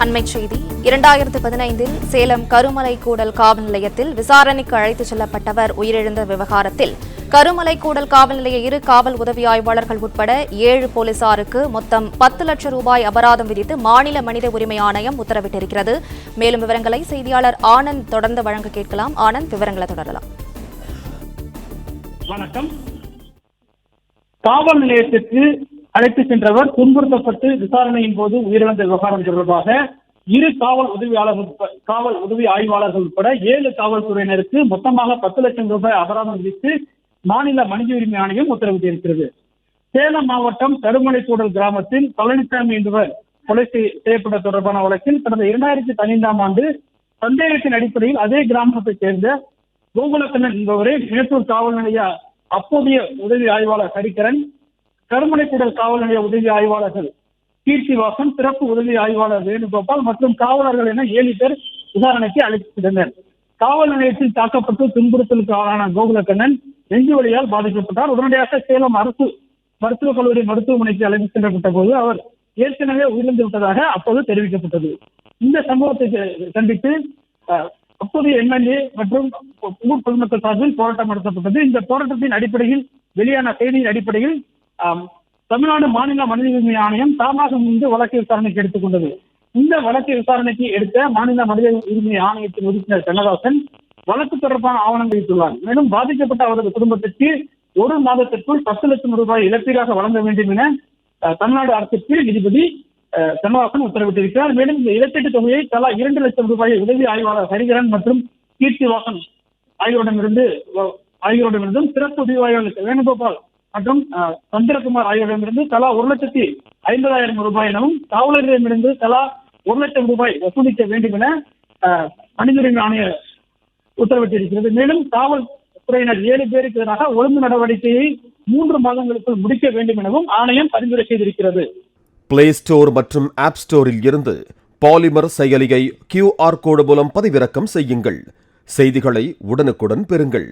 அண்மைச் செய்தி 2015 சேலம் கருமலை கூடல் காவல் நிலையத்தில் விசாரணைக்கு அழைத்துச் செல்லப்பட்டவர் உயிரிழந்த விவகாரத்தில் கருமலை கூடல் காவல் நிலைய 2 காவல் உதவி ஆய்வாளர்கள் உட்பட 7 போலீசாருக்கு மொத்தம் 10 லட்சம் ரூபாய் அபராதம் விதித்து மாநில மனித உரிமை ஆணையம் உத்தரவிட்டிருக்கிறது. மேலும் விவரங்களை செய்தியாளர் ஆனந்த் தொடர்ந்து வழங்க கேட்கலாம். ஆனந்த், விவரங்களை தொடரலாம். வணக்கம். காவல் நிலையத்திற்கு அழைத்து சென்றவர் துன்புறுத்தப்பட்டு விசாரணையின் போது உயிரிழந்த விவகாரம் தொடர்பாக 2 காவல் உதவி ஆய்வாளர்கள் உட்பட 7 காவல்துறையினருக்கு மொத்தமாக 10 லட்சம் ரூபாய் அபராதம் விதித்து மாநில மனித உரிமை ஆணையம் உத்தரவிட்டிருக்கிறது. சேலம் மாவட்டம் கருமலைக்கூடல் கிராமத்தில் பழனிசாமி என்பவர் கொலை செய்யப்பட்ட தொடர்பான வழக்கில் கடந்த 2015ஆம் ஆண்டு சந்தேகத்தின் அடிப்படையில் அதே கிராமத்தைச் சேர்ந்த கோகுலக்கண்ணன் என்பவரை மேட்டூர் காவல் நிலைய அப்போதைய உதவி ஆய்வாளர் ஹரிகரன், கருமலைக்கூடல் காவல் நிலைய உதவி ஆய்வாளர்கள் கீர்த்திவாசன், சிறப்பு உதவி ஆய்வாளர் வேணுகோபால் மற்றும் காவலர்கள் என 7 பேர் விசாரணைக்கு அழைத்து சென்றனர். காவல் நிலையத்தில் தாக்கப்பட்டு துன்புறுத்தலுக்கு ஆளான கோகுலக்கண்ணன் நெஞ்சு வலியால் பாதிக்கப்பட்டார். உடனடியாக சேலம் அரசு மருத்துவக் கல்லூரி மருத்துவமனைக்கு அழைத்து செல்லப்பட்ட போது அவர் ஏற்கனவே உயிரிழந்து விட்டதாக அப்போது தெரிவிக்கப்பட்டது. இந்த சம்பவத்தை கண்டித்து அப்போதைய எம்எல்ஏ மற்றும் ஊர் பொதுமக்கள் சார்பில் போராட்டம் நடத்தப்பட்டது. இந்த போராட்டத்தின் அடிப்படையில் வெளியான செய்தியின் அடிப்படையில் தமிழ்நாடு மாநில மனித உரிமை ஆணையம் தாமாக முன்பு வழக்கு விசாரணைக்கு எடுத்துக் கொண்டது. இந்த வழக்கு விசாரணைக்கு எடுத்த மாநில மனித உரிமை ஆணையத்தின் உறுப்பினர் கண்ணதாசன் வழக்கு தொடர்பான ஆவணங்கள் அளித்துள்ளார். மேலும் பாதிக்கப்பட்ட அவரது குடும்பத்திற்கு 1 மாதத்திற்குள் 10 லட்சம் ரூபாய் இழப்பீடாக வழங்க வேண்டும் என தமிழ்நாடு அரசுக்கு நீதிபதி கண்ணதாசன் உத்தரவிட்டிருக்கிறார். மேலும் இந்த இழப்பீட்டு தொகையை தலா 2 லட்சம் ரூபாயை உதவி ஆய்வாளர் ஹரிகரன் மற்றும் கீர்த்திவாசன் ஆகியோரிடமிருந்தும் சிறப்பு உதவி ஆய்வாளர் வேணுகோபால் மற்றும் சந்திரகுமார் ஆகியோரிடமிருந்து தலா 1,50,000 ரூபாய் எனவும் காவலர்களிடமிருந்து தலா 1 லட்சம் ரூபாய் வசூலிக்க வேண்டும் என மனித உரிமை ஆணைய உத்தரவிட்டிருக்கிறது. மேலும் காவல்துறையினர் 7 பேருக்கு எதிராக ஒழுங்கு நடவடிக்கையை 3 மாதங்களுக்குள் முடிக்க வேண்டும் எனவும் ஆணையம் பரிந்துரை செய்திருக்கிறது. பிளே ஸ்டோர் மற்றும் ஆப் ஸ்டோரில் இருந்து பாலிமர் செயலியை QR கோடு மூலம் பதிவிறக்கம் செய்யுங்கள். செய்திகளை உடனுக்குடன் பெறுங்கள்.